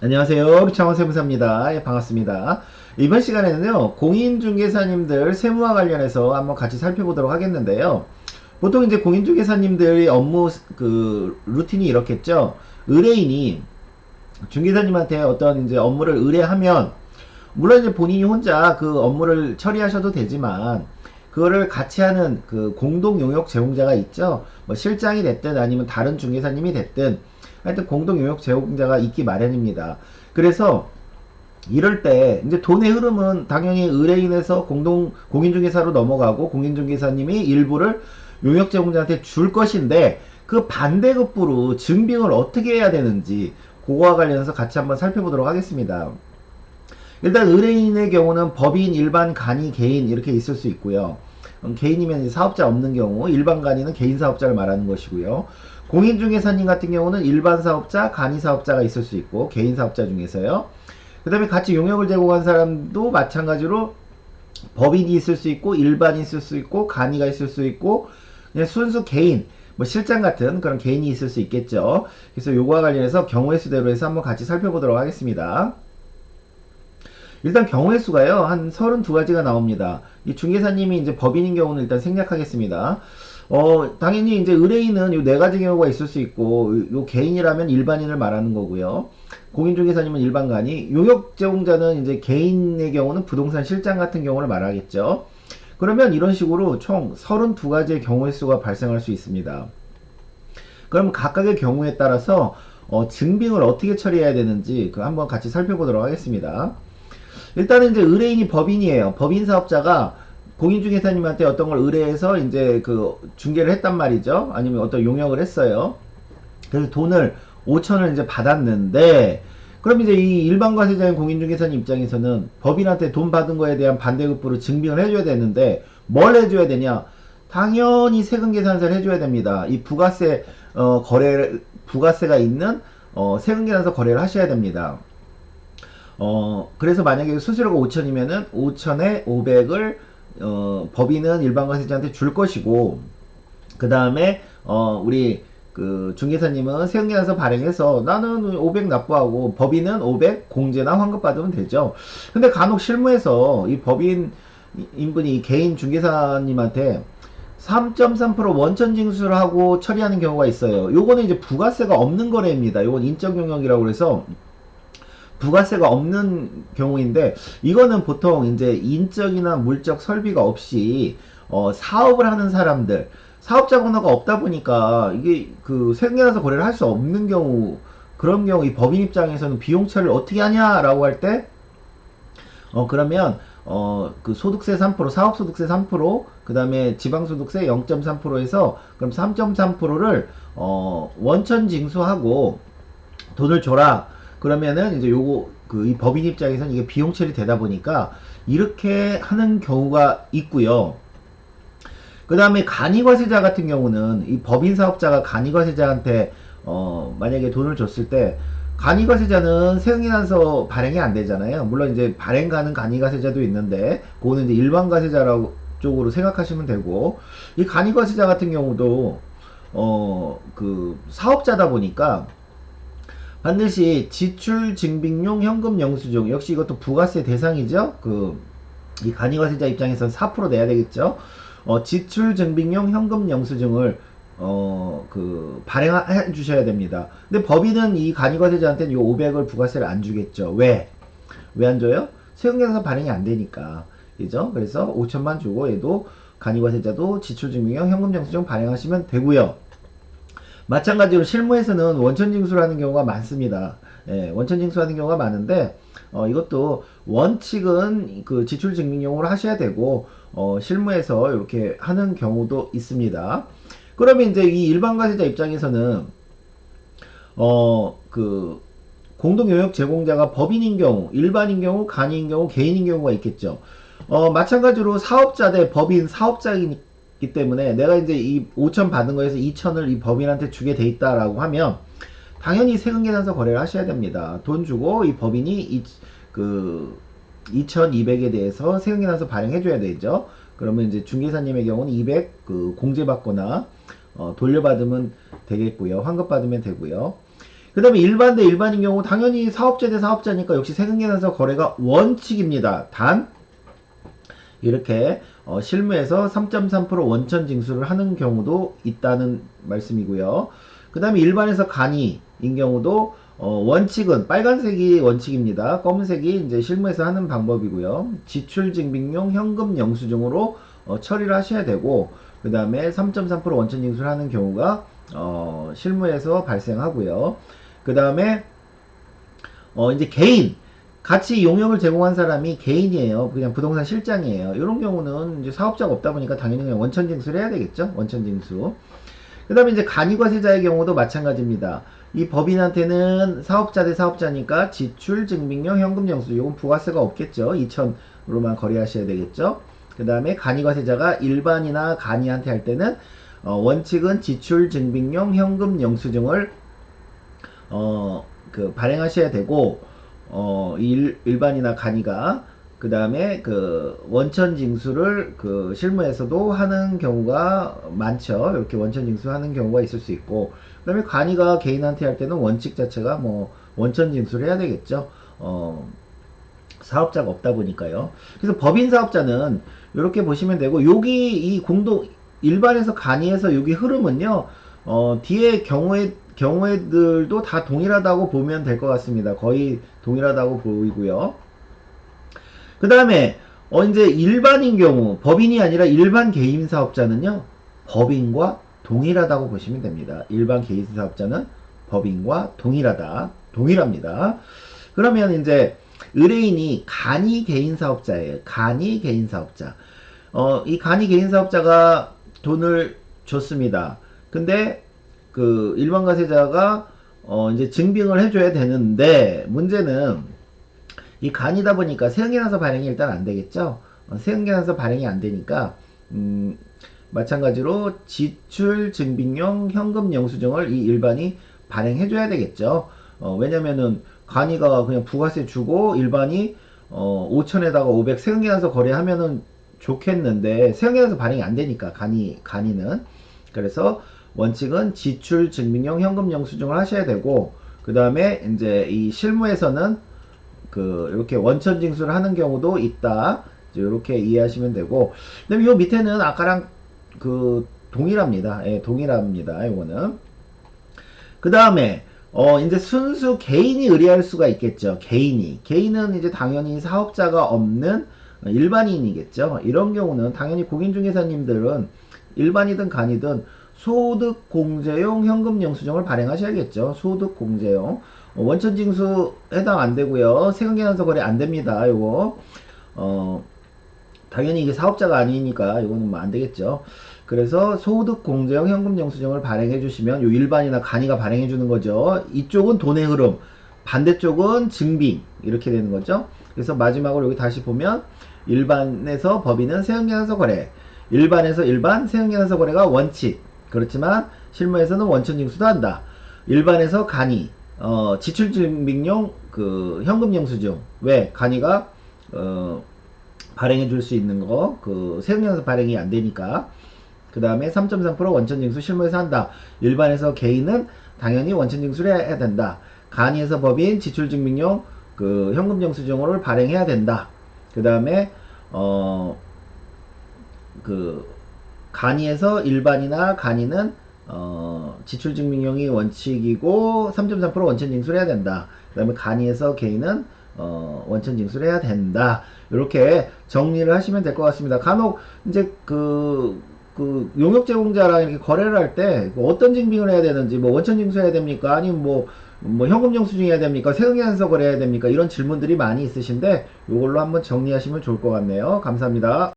안녕하세요. 루창원 세무사입니다. 예, 반갑습니다. 이번 시간에는요, 공인중개사님들 세무와 관련해서 한번 같이 살펴보도록 하겠는데요. 보통 이제 공인중개사님들의 업무 루틴이 이렇겠죠. 의뢰인이 중개사님한테 어떤 이제 업무를 의뢰하면, 물론 이제 본인이 혼자 그 업무를 처리하셔도 되지만, 그거를 같이 하는 그 공동 용역 제공자가 있죠. 뭐 실장이 됐든 아니면 다른 중개사님이 됐든 하여튼 공동 용역 제공자가 있기 마련입니다. 그래서 이럴 때 이제 돈의 흐름은 당연히 의뢰인에서 공인중개사로 넘어가고 공인중개사님이 일부를 용역 제공자한테 줄 것인데, 그 반대급부로 증빙을 어떻게 해야 되는지 그거와 관련해서 같이 한번 살펴보도록 하겠습니다. 일단 의뢰인의 경우는 법인, 일반, 간이, 개인 이렇게 있을 수 있고요. 개인이면 이제 사업자 없는 경우, 일반 간이는 개인 사업자를 말하는 것이고요. 공인중개사님 같은 경우는 일반 사업자, 간이 사업자가 있을 수 있고 개인 사업자 중에서요. 그 다음에 같이 용역을 제공한 사람도 마찬가지로 법인이 있을 수 있고 일반이 있을 수 있고 간이가 있을 수 있고 그냥 순수 개인, 뭐 실장 같은 그런 개인이 있을 수 있겠죠. 그래서 요거와 관련해서 경우의 수대로 해서 한번 같이 살펴보도록 하겠습니다. 일단 경우의 수가요, 한 32가지가 나옵니다. 이 중개사님이 이제 법인인 경우는 일단 생략하겠습니다. 당연히 이제 의뢰인은 요 4가지 경우가 있을 수 있고, 요 개인이라면 일반인을 말하는 거고요. 공인중개사님은 일반간이, 용역 제공자는 이제 개인의 경우는 부동산 실장 같은 경우를 말하겠죠. 그러면 이런 식으로 총 32가지의 경우의 수가 발생할 수 있습니다. 그럼 각각의 경우에 따라서 증빙을 어떻게 처리해야 되는지 그 한번 같이 살펴보도록 하겠습니다. 일단은 이제 의뢰인이 법인이에요. 법인 사업자가 공인중개사님한테 어떤 걸 의뢰해서 이제 그 중개를 했단 말이죠. 아니면 어떤 용역을 했어요. 그래서 돈을 5천을 이제 받았는데, 그럼 이제 이 일반 과세자인 공인중개사님 입장에서는 법인한테 돈 받은 거에 대한 반대급부로 증빙을 해줘야 되는데, 뭘 해줘야 되냐? 당연히 세금 계산서를 해줘야 됩니다. 이 부가세 부가세가 있는 세금 계산서 거래를 하셔야 됩니다. 그래서 만약에 수수료가 5천이면은 5천에 500을 법인은 일반과세자한테 줄 것이고, 그 다음에 우리 그 중개사님은 세금계산서 발행해서 나는 500 납부하고 법인은 500 공제나 환급 받으면 되죠. 근데 간혹 실무에서 이 법인 인분이 개인 중개사님한테 3.3% 원천 징수를 하고 처리하는 경우가 있어요. 요거는 이제 부가세가 없는 거래입니다. 요건 인적 용역이라고 그래서 부가세가 없는 경우인데, 이거는 보통 이제 인적이나 물적 설비가 없이 사업을 하는 사람들, 사업자 번호가 없다 보니까 이게 그 세금계산서 거래를 할 수 없는 경우, 그런 경우 이 법인 입장에서는 비용 처리를 어떻게 하냐라고 할 때, 그러면 그 소득세 3%, 사업소득세 3%, 그 다음에 지방소득세 0.3%에서 그럼 3.3%를 원천 징수하고 돈을 줘라. 그러면은 이제 요거 그 이 법인 입장에서는 이게 비용 처리되다 보니까 이렇게 하는 경우가 있고요. 그 다음에 간이과세자 같은 경우는 이 법인 사업자가 간이과세자한테 만약에 돈을 줬을 때, 간이과세자는 세금계산서 발행이 안 되잖아요. 물론 이제 발행 가능 간이과세자도 있는데 그거는 이제 일반과세자라고 쪽으로 생각하시면 되고, 이 간이과세자 같은 경우도 그 사업자다 보니까 반드시 지출 증빙용 현금 영수증, 역시 이것도 부가세 대상이죠. 이 간이과세자 입장에서는 4% 내야 되겠죠. 지출 증빙용 현금 영수증을 발행해 주셔야 됩니다. 근데 법인은 이 간이과세자한테는 이 500을 부가세를 안 주겠죠. 왜? 왜 안 줘요? 세금계산서 발행이 안 되니까. 그죠? 그래서 5천만 주고 얘도 간이과세자도 지출 증빙용 현금 영수증 발행하시면 되고요. 마찬가지로 실무에서는 원천징수를 하는 경우가 많습니다. 예, 원천징수하는 경우가 많은데, 이것도 원칙은 그 지출증명용으로 하셔야 되고, 실무에서 이렇게 하는 경우도 있습니다. 그러면 이제 이 일반과세자 입장에서는, 그, 공동용역 제공자가 법인인 경우, 일반인 경우, 간이인 경우, 개인인 경우가 있겠죠. 마찬가지로 사업자 대 법인 사업자이기 때문에 내가 이제 이 5천 받은 거에서 2천을 이 법인한테 주게 돼 있다라고 하면 당연히 세금계산서 거래를 하셔야 됩니다. 돈 주고 이 법인이 그 2,200에 대해서 세금계산서 발행해 줘야 되죠. 그러면 이제 중개사님의 경우는 200 그 공제받거나 돌려받으면 되겠고요. 환급받으면 되고요. 그 그 다음에 일반 대 일반인 경우 당연히 사업자 대 사업자니까 역시 세금계산서 거래가 원칙입니다. 단 이렇게 실무에서 3.3% 원천 징수를 하는 경우도 있다는 말씀이고요. 그 다음에 일반에서 간이인 경우도 원칙은 빨간색이 원칙입니다. 검은색이 이제 실무에서 하는 방법이고요. 지출 증빙용 현금 영수증으로 처리를 하셔야 되고, 그 다음에 3.3% 원천 징수를 하는 경우가 실무에서 발생하고요. 그 다음에 이제 개인 같이 용역을 제공한 사람이 개인이에요. 그냥 부동산 실장이에요. 이런 경우는 이제 사업자가 없다 보니까 당연히 그냥 원천 징수를 해야 되겠죠. 원천 징수. 그 다음에 이제 간이과세자의 경우도 마찬가지입니다. 이 법인한테는 사업자 대 사업자니까 지출 증빙용 현금 영수, 이건 부가세가 없겠죠. 2,000으로만 거래하셔야 되겠죠. 그 다음에 간이과세자가 일반이나 간이한테 할 때는 원칙은 지출 증빙용 현금 영수증을 발행하셔야 되고, 일반이나 간이가 그 다음에 그 원천 징수를 그 실무에서도 하는 경우가 많죠. 이렇게 원천 징수하는 경우가 있을 수 있고, 그 다음에 간이가 개인한테 할 때는 원칙 자체가 뭐 원천 징수를 해야 되겠죠. 사업자가 없다 보니까요. 그래서 법인 사업자는 이렇게 보시면 되고, 여기 이 공동 일반에서 간이에서 여기 흐름은요, 뒤에 경우에들도 다 동일하다고 보면 될 것 같습니다. 거의 동일하다고 보이고요. 그 다음에 이제 일반인 경우, 법인이 아니라 일반 개인 사업자는요, 법인과 동일하다고 보시면 됩니다. 일반 개인 사업자는 법인과 동일합니다. 그러면 이제 의뢰인이 간이 개인 사업자예요. 간이 개인 사업자. 이 간이 개인 사업자가 돈을 줬습니다. 근데 그 일반 과세자가 이제 증빙을 해줘야 되는데, 문제는 이 간이다 보니까 세금계산서 발행이 일단 안 되겠죠. 세금계산서 발행이 안 되니까 마찬가지로 지출 증빙용 현금 영수증을 이 일반이 발행해줘야 되겠죠. 왜냐면은 간이가 그냥 부가세 주고 일반이 5천에다가 500 세금계산서 거래하면은 좋겠는데, 세금계산서 발행이 안 되니까 간이는. 그래서 원칙은 지출 증빙용 현금 영수증을 하셔야 되고, 그 다음에 이제 이 실무에서는 이렇게 원천 징수를 하는 경우도 있다. 이렇게 이해하시면 되고, 그 다음에 요 밑에는 아까랑 동일합니다. 예, 동일합니다. 이거는. 그 다음에 이제 순수 개인이 의뢰할 수가 있겠죠. 개인은 이제 당연히 사업자가 없는 일반인이겠죠. 이런 경우는 당연히 공인중개사님들은 일반이든 간이든 소득공제용 현금 영수증을 발행하셔야겠죠. 소득공제용. 원천징수 해당 안 되고요. 세금계산서 거래 안 됩니다. 요거 당연히 이게 사업자가 아니니까 이거는 뭐 안 되겠죠. 그래서 소득공제용 현금 영수증을 발행해 주시면 요 일반이나 간이가 발행해 주는 거죠. 이쪽은 돈의 흐름, 반대쪽은 증빙, 이렇게 되는 거죠. 그래서 마지막으로 여기 다시 보면 일반에서 법인은 세금계산서 거래, 일반에서 일반 세금계산서 거래가 원칙. 그렇지만 실무에서는 원천징수도 한다. 일반에서 간이 지출증빙용 현금 영수증, 왜 간이가 발행해 줄 수 있는 거 세금계산서 발행이 안 되니까. 그 다음에 3.3% 원천징수 실무에서 한다. 일반에서 개인은 당연히 원천징수를 해야 된다. 간이에서 법인 지출증빙용 현금 영수증을 발행해야 된다. 그 다음에 간이에서 일반이나 간이는 지출증빙용이 원칙이고 3.3% 원천징수를 해야 된다. 그 다음에 간이에서 개인은 원천징수를 해야 된다. 이렇게 정리를 하시면 될 것 같습니다. 간혹 이제 용역 제공자랑 이렇게 거래를 할 때 어떤 증빙을 해야 되는지, 뭐 원천징수 해야 됩니까? 아니면 뭐 현금 영수증 해야 됩니까? 세금계산서 거래해야 됩니까? 이런 질문들이 많이 있으신데 이걸로 한번 정리하시면 좋을 것 같네요. 감사합니다.